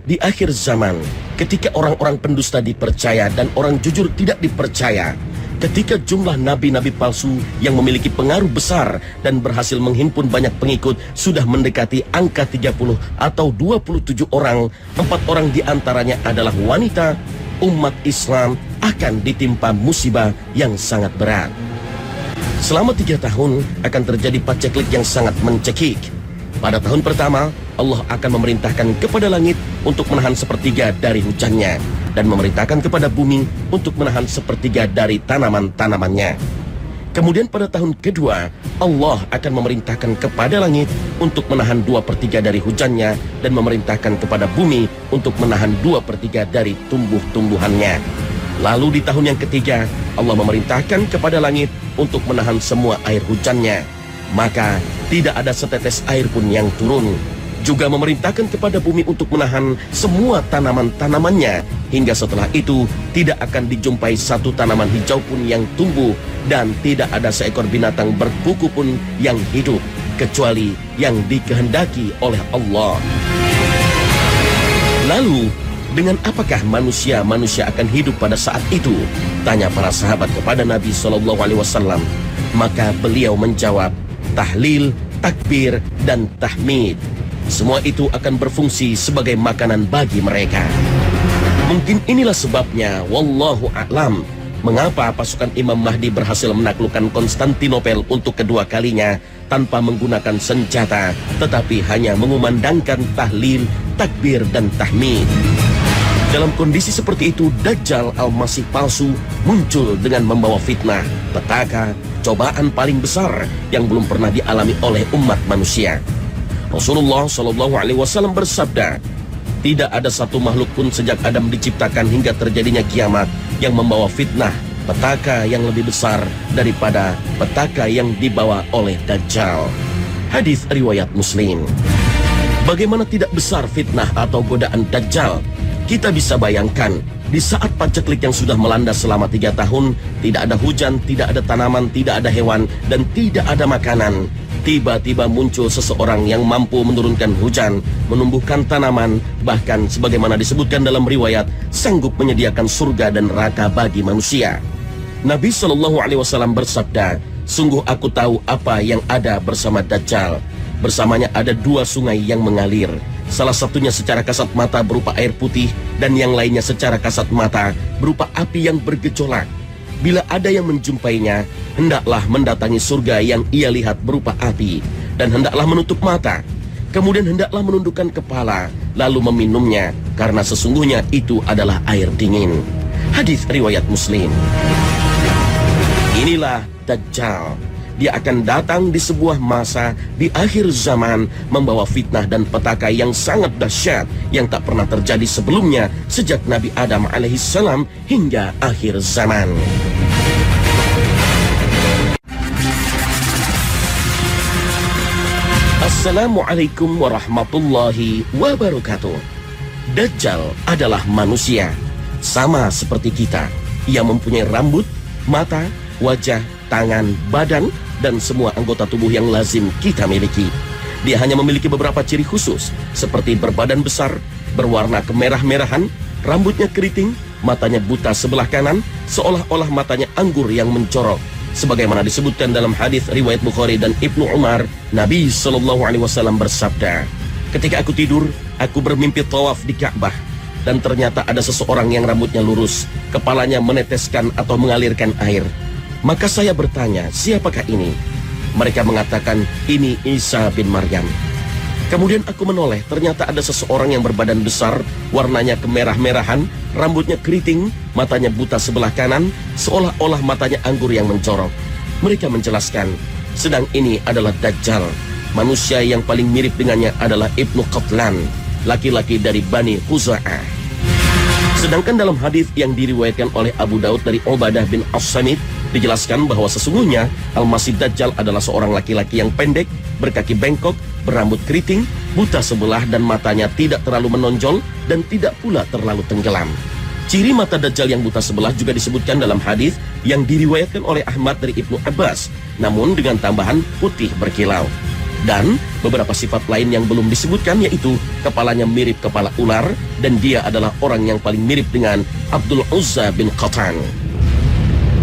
Di akhir zaman, ketika orang-orang pendusta dipercaya dan orang jujur tidak dipercaya, ketika jumlah nabi-nabi palsu yang memiliki pengaruh besar dan berhasil menghimpun banyak pengikut sudah mendekati angka 30 atau 27 orang, 4 orang diantaranya adalah wanita, umat Islam akan ditimpa musibah yang sangat berat. Selama 3 tahun akan terjadi paceklik yang sangat mencekik. Pada tahun pertama, Allah akan memerintahkan kepada langit untuk menahan sepertiga dari hujannya dan memerintahkan kepada bumi untuk menahan sepertiga dari tanaman-tanamannya. Kemudian pada tahun kedua, Allah akan memerintahkan kepada langit untuk menahan 2/3 dari hujannya dan memerintahkan kepada bumi untuk menahan 2/3 dari tumbuh-tumbuhannya. Lalu di tahun yang ketiga, Allah memerintahkan kepada langit untuk menahan semua air hujannya. Maka tidak ada setetes air pun yang turun. Juga memerintahkan kepada bumi untuk menahan semua tanaman-tanamannya. Hingga setelah itu tidak akan dijumpai satu tanaman hijau pun yang tumbuh. Dan tidak ada seekor binatang berkuku pun yang hidup, kecuali yang dikehendaki oleh Allah. Lalu, dengan apakah manusia akan hidup pada saat itu? Tanya para sahabat kepada Nabi SAW. Maka beliau menjawab, tahlil, takbir, dan tahmid. Semua itu akan berfungsi sebagai makanan bagi mereka. Mungkin inilah sebabnya, wallahu a'lam, mengapa pasukan Imam Mahdi berhasil menaklukkan Konstantinopel untuk kedua kalinya tanpa menggunakan senjata, tetapi hanya mengumandangkan tahlil, takbir, dan tahmid. Dalam kondisi seperti itu, Dajjal Al-Masih palsu muncul dengan membawa fitnah, petaka, cobaan paling besar yang belum pernah dialami oleh umat manusia. Rasulullah SAW bersabda, tidak ada satu makhluk pun sejak Adam diciptakan hingga terjadinya kiamat yang membawa fitnah, petaka yang lebih besar daripada petaka yang dibawa oleh Dajjal. Hadis riwayat Muslim. Bagaimana tidak besar fitnah atau godaan Dajjal? Kita bisa bayangkan, di saat paceklik yang sudah melanda selama 3 tahun, tidak ada hujan, tidak ada tanaman, tidak ada hewan, dan tidak ada makanan. Tiba-tiba muncul seseorang yang mampu menurunkan hujan, menumbuhkan tanaman, bahkan sebagaimana disebutkan dalam riwayat, sanggup menyediakan surga dan neraka bagi manusia. Nabi SAW bersabda, sungguh aku tahu apa yang ada bersama Dajjal. Bersamanya ada 2 sungai yang mengalir. Salah satunya secara kasat mata berupa air putih dan yang lainnya secara kasat mata berupa api yang bergejolak. Bila ada yang menjumpainya, hendaklah mendatangi surga yang ia lihat berupa api, dan hendaklah menutup mata. Kemudian hendaklah menundukkan kepala, lalu meminumnya, karena sesungguhnya itu adalah air dingin. Hadis riwayat Muslim. Inilah Dajjal. Dia akan datang di sebuah masa di akhir zaman membawa fitnah dan petaka yang sangat dahsyat yang tak pernah terjadi sebelumnya sejak Nabi Adam alaihissalam hingga akhir zaman. Assalamualaikum warahmatullahi wabarakatuh. Dajjal adalah manusia, sama seperti kita. Ia mempunyai rambut, mata, wajah, tangan, badan, dan semua anggota tubuh yang lazim kita miliki. Dia hanya memiliki beberapa ciri khusus, seperti berbadan besar, berwarna kemerah-merahan, rambutnya keriting, matanya buta sebelah kanan, seolah-olah matanya anggur yang mencorok. Sebagaimana disebutkan dalam hadis riwayat Bukhari dan Ibnu Umar, Nabi SAW bersabda, ketika aku tidur, aku bermimpi tawaf di Ka'bah, dan ternyata ada seseorang yang rambutnya lurus, kepalanya meneteskan atau mengalirkan air. Maka saya bertanya, siapakah ini? Mereka mengatakan, ini Isa bin Maryam. Kemudian aku menoleh, ternyata ada seseorang yang berbadan besar, warnanya kemerah-merahan, rambutnya keriting, matanya buta sebelah kanan, seolah-olah matanya anggur yang mencorok. Mereka menjelaskan, sedang ini adalah Dajjal. Manusia yang paling mirip dengannya adalah Ibnu Qatlan, laki-laki dari Bani Khuza'ah. Sedangkan dalam hadis yang diriwayatkan oleh Abu Daud dari Ubadah bin As-Samit, dijelaskan bahwa sesungguhnya Al-Masih Dajjal adalah seorang laki-laki yang pendek, berkaki bengkok, berambut keriting, buta sebelah dan matanya tidak terlalu menonjol dan tidak pula terlalu tenggelam. Ciri mata Dajjal yang buta sebelah juga disebutkan dalam hadis yang diriwayatkan oleh Ahmad dari Ibnu Abbas, namun dengan tambahan putih berkilau. Dan beberapa sifat lain yang belum disebutkan, yaitu kepalanya mirip kepala ular dan dia adalah orang yang paling mirip dengan Abdul Uzza bin Qatan.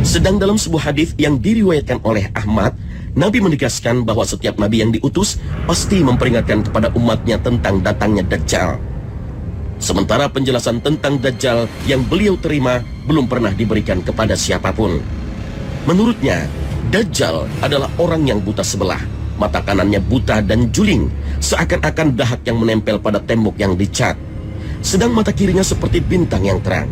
Sedang dalam sebuah hadis yang diriwayatkan oleh Ahmad, Nabi menegaskan bahwa setiap nabi yang diutus pasti memperingatkan kepada umatnya tentang datangnya Dajjal. Sementara penjelasan tentang Dajjal yang beliau terima belum pernah diberikan kepada siapapun. Menurutnya, Dajjal adalah orang yang buta sebelah, mata kanannya buta dan juling, seakan-akan dahak yang menempel pada tembok yang dicat. Sedang mata kirinya seperti bintang yang terang.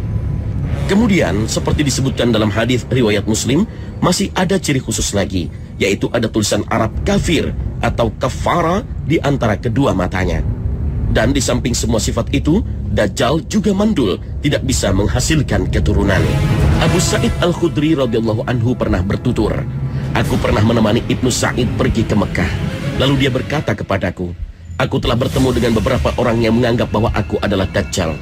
Kemudian, seperti disebutkan dalam hadis riwayat Muslim, masih ada ciri khusus lagi, yaitu ada tulisan Arab kafir atau kafara di antara kedua matanya. Dan di samping semua sifat itu, Dajjal juga mandul, tidak bisa menghasilkan keturunan. Abu Sa'id Al-Khudri radhiyallahu anhu pernah bertutur, "Aku pernah menemani Ibnu Sa'id pergi ke Mekah. Lalu dia berkata kepadaku, aku telah bertemu dengan beberapa orang yang menganggap bahwa aku adalah Dajjal.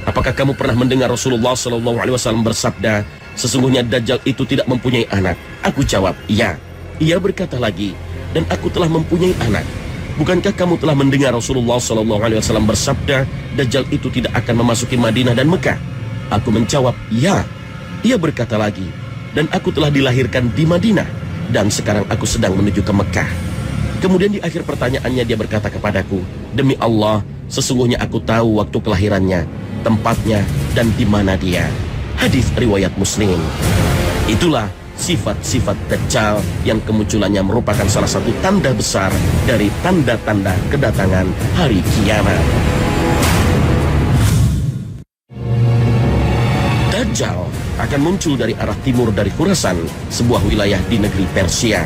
Apakah kamu pernah mendengar Rasulullah SAW bersabda, sesungguhnya Dajjal itu tidak mempunyai anak?" Aku jawab, "Ya." Ia berkata lagi, "Dan aku telah mempunyai anak. Bukankah kamu telah mendengar Rasulullah SAW bersabda, Dajjal itu tidak akan memasuki Madinah dan Mekah?" Aku menjawab, "Ya." Ia berkata lagi, "Dan aku telah dilahirkan di Madinah, dan sekarang aku sedang menuju ke Mekah." Kemudian di akhir pertanyaannya dia berkata kepadaku, "Demi Allah, sesungguhnya aku tahu waktu kelahirannya, tempatnya, dan di mana dia." Hadis riwayat Muslim. Itulah sifat-sifat Dajjal yang kemunculannya merupakan salah satu tanda besar dari tanda-tanda kedatangan hari kiamat. Dajjal akan muncul dari arah timur dari Khurasan, sebuah wilayah di negeri Persia.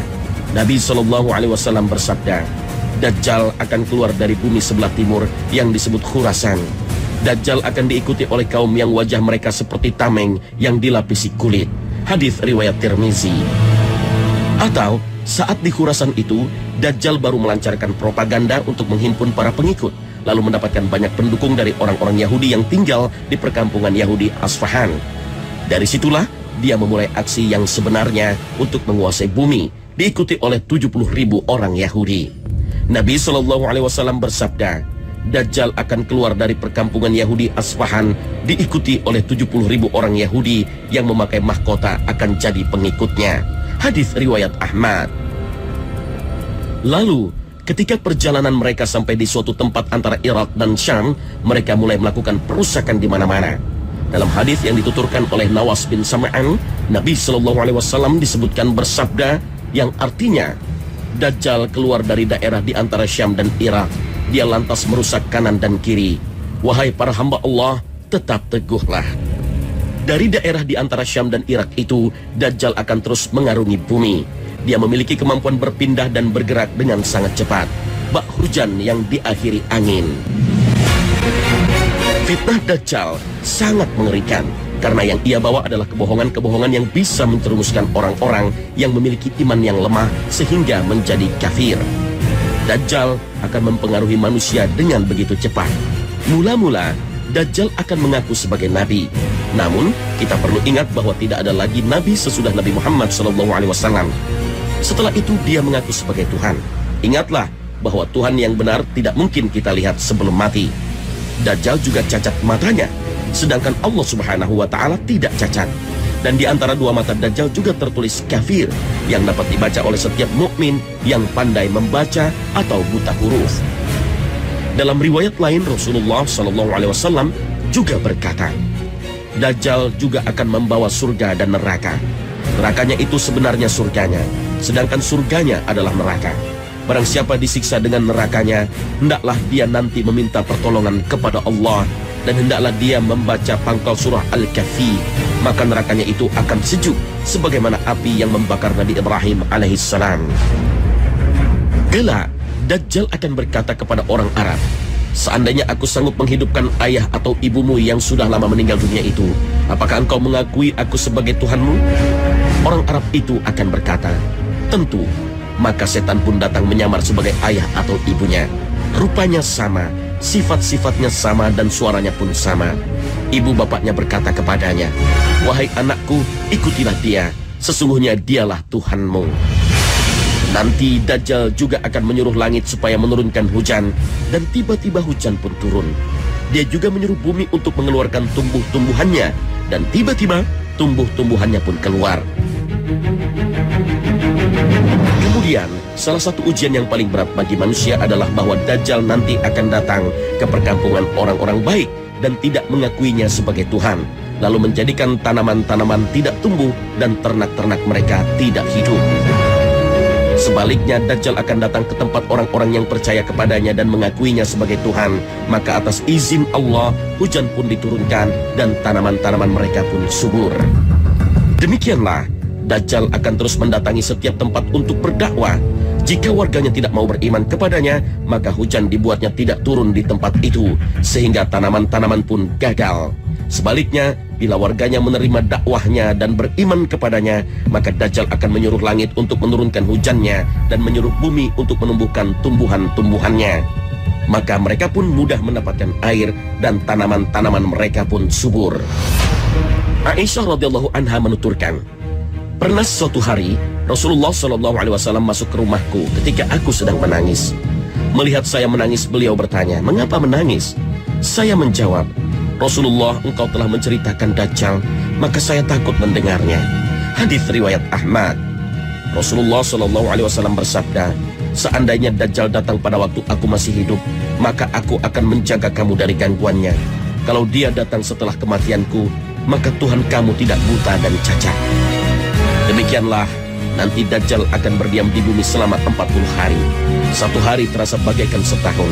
Nabi SAW bersabda, Dajjal akan keluar dari bumi sebelah timur yang disebut Khurasan. Dajjal akan diikuti oleh kaum yang wajah mereka seperti tameng yang dilapisi kulit. Hadis riwayat Tirmizi. Atau saat di Khurasan itu, Dajjal baru melancarkan propaganda untuk menghimpun para pengikut, lalu mendapatkan banyak pendukung dari orang-orang Yahudi yang tinggal di perkampungan Yahudi Asfahan. Dari situlah dia memulai aksi yang sebenarnya untuk menguasai bumi, diikuti oleh 70.000 orang Yahudi. Nabi SAW bersabda, Dajjal akan keluar dari perkampungan Yahudi Asfahan, diikuti oleh 70.000 orang Yahudi yang memakai mahkota akan jadi pengikutnya. Hadis riwayat Ahmad. Lalu, ketika perjalanan mereka sampai di suatu tempat antara Irak dan Syam, mereka mulai melakukan perusakan di mana-mana. Dalam hadis yang dituturkan oleh Nawas bin Sam'an, Nabi SAW disebutkan bersabda yang artinya, Dajjal keluar dari daerah di antara Syam dan Irak. Dia lantas merusak kanan dan kiri. Wahai para hamba Allah, tetap teguhlah. Dari daerah di antara Syam dan Irak itu, Dajjal akan terus mengarungi bumi. Dia memiliki kemampuan berpindah dan bergerak dengan sangat cepat, bak hujan yang diakhiri angin. Fitnah Dajjal sangat mengerikan, karena yang ia bawa adalah kebohongan-kebohongan yang bisa menjerumuskan orang-orang yang memiliki iman yang lemah sehingga menjadi kafir. Dajjal akan mempengaruhi manusia dengan begitu cepat. Mula-mula, Dajjal akan mengaku sebagai nabi. Namun, kita perlu ingat bahwa tidak ada lagi nabi sesudah Nabi Muhammad SAW. Setelah itu, dia mengaku sebagai Tuhan. Ingatlah bahwa Tuhan yang benar tidak mungkin kita lihat sebelum mati. Dajjal juga cacat matanya, sedangkan Allah Subhanahu wa Ta'ala tidak cacat. Dan di antara dua mata Dajjal juga tertulis kafir, yang dapat dibaca oleh setiap mukmin yang pandai membaca atau buta huruf. Dalam riwayat lain, Rasulullah SAW juga berkata, Dajjal juga akan membawa surga dan neraka. Nerakanya itu sebenarnya surganya, sedangkan surganya adalah neraka. Barang siapa disiksa dengan nerakanya, hendaklah dia nanti meminta pertolongan kepada Allah, dan hendaklah dia membaca pangkal surah Al-Kahfi, maka nerakanya itu akan sejuk sebagaimana api yang membakar Nabi Ibrahim alaihissalam. Kelak, Dajjal akan berkata kepada orang Arab, seandainya aku sanggup menghidupkan ayah atau ibumu yang sudah lama meninggal dunia itu, apakah engkau mengakui aku sebagai Tuhanmu? Orang Arab itu akan berkata, tentu. Maka setan pun datang menyamar sebagai ayah atau ibunya. Rupanya sama, sifat-sifatnya sama, dan suaranya pun sama. Ibu bapaknya berkata kepadanya, wahai anakku, ikutilah dia, sesungguhnya dialah Tuhanmu. Nanti Dajjal juga akan menyuruh langit supaya menurunkan hujan, dan tiba-tiba hujan pun turun. Dia juga menyuruh bumi untuk mengeluarkan tumbuh-tumbuhannya, dan tiba-tiba tumbuh-tumbuhannya pun keluar. Kemudian, salah satu ujian yang paling berat bagi manusia adalah bahwa Dajjal nanti akan datang ke perkampungan orang-orang baik dan tidak mengakuinya sebagai Tuhan, lalu menjadikan tanaman-tanaman tidak tumbuh dan ternak-ternak mereka tidak hidup. Sebaliknya, Dajjal akan datang ke tempat orang-orang yang percaya kepadanya dan mengakuinya sebagai Tuhan. Maka atas izin Allah, hujan pun diturunkan dan tanaman-tanaman mereka pun subur. Demikianlah, Dajjal akan terus mendatangi setiap tempat untuk berdakwah. Jika warganya tidak mau beriman kepadanya, maka hujan dibuatnya tidak turun di tempat itu, sehingga tanaman-tanaman pun gagal. Sebaliknya, bila warganya menerima dakwahnya dan beriman kepadanya, maka Dajjal akan menyuruh langit untuk menurunkan hujannya dan menyuruh bumi untuk menumbuhkan tumbuhan-tumbuhannya. Maka mereka pun mudah mendapatkan air dan tanaman-tanaman mereka pun subur. Aisyah radhiyallahu anha menuturkan, pernah suatu hari Rasulullah SAW masuk ke rumahku ketika aku sedang menangis. Melihat saya menangis, beliau bertanya, "Mengapa menangis?" Saya menjawab, "Rasulullah, engkau telah menceritakan Dajjal, maka saya takut mendengarnya." Hadis riwayat Ahmad. Rasulullah SAW bersabda, "Seandainya Dajjal datang pada waktu aku masih hidup, maka aku akan menjaga kamu dari gangguannya. Kalau dia datang setelah kematianku, maka Tuhan kamu tidak buta dan cacat." Demikianlah, nanti Dajjal akan berdiam di bumi selama 40 hari. Satu hari terasa bagaikan setahun.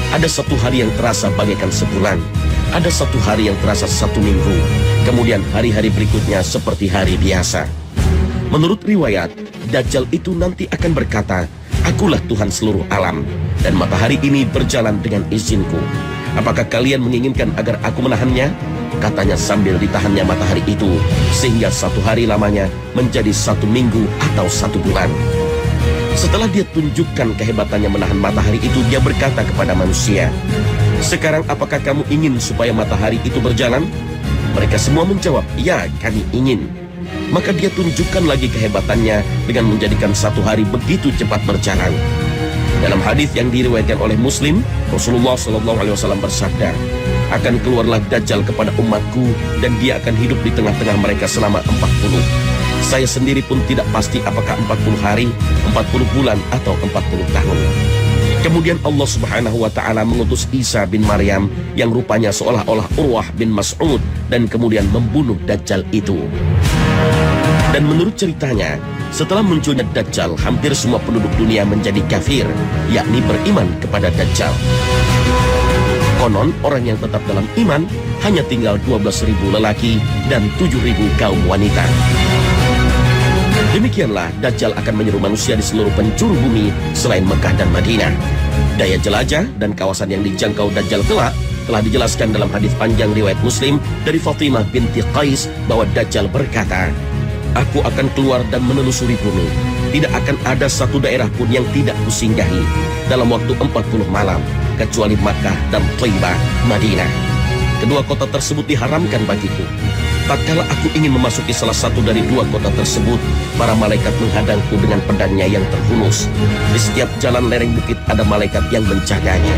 Ada satu hari yang terasa bagaikan sebulan. Ada satu hari yang terasa 1 minggu. Kemudian hari-hari berikutnya seperti hari biasa. Menurut riwayat, Dajjal itu nanti akan berkata, "Akulah Tuhan seluruh alam, dan matahari ini berjalan dengan izinku. Apakah kalian menginginkan agar aku menahannya?" Katanya sambil ditahannya matahari itu, sehingga 1 hari lamanya menjadi 1 minggu atau 1 bulan. Setelah dia tunjukkan kehebatannya menahan matahari itu, dia berkata kepada manusia, "Sekarang apakah kamu ingin supaya matahari itu berjalan?" Mereka semua menjawab, "Ya, kami ingin." Maka dia tunjukkan lagi kehebatannya dengan menjadikan 1 hari begitu cepat berjalan. Dalam hadis yang diriwayatkan oleh Muslim, Rasulullah SAW bersabda, "Akan keluarlah Dajjal kepada umatku, dan dia akan hidup di tengah-tengah mereka selama 40. Saya sendiri pun tidak pasti apakah 40 hari, 40 bulan, atau 40 tahun." Kemudian Allah Subhanahu wa Ta'ala mengutus Isa bin Maryam yang rupanya seolah-olah Urwah bin Mas'ud, dan kemudian membunuh Dajjal itu. Dan menurut ceritanya, setelah munculnya Dajjal, hampir semua penduduk dunia menjadi kafir, yakni beriman kepada Dajjal. Konon orang yang tetap dalam iman hanya tinggal 12.000 lelaki dan 7.000 kaum wanita. Demikianlah Dajjal akan menyeru manusia di seluruh penjuru bumi selain Mekah dan Madinah. Daya jelajah dan kawasan yang dijangkau Dajjal kelak telah dijelaskan dalam hadis panjang riwayat Muslim dari Fatimah binti Qais bahwa Dajjal berkata, "Aku akan keluar dan menelusuri bumi. Tidak akan ada satu daerah pun yang tidak kusinggahi dalam waktu 40 malam, kecuali Makkah dan Thaibah, Madinah. Kedua kota tersebut diharamkan bagiku. Tatkala aku ingin memasuki salah satu dari 2 kota tersebut, para malaikat menghadangku dengan pedangnya yang terhunus. Di setiap jalan lereng bukit ada malaikat yang menjaganya."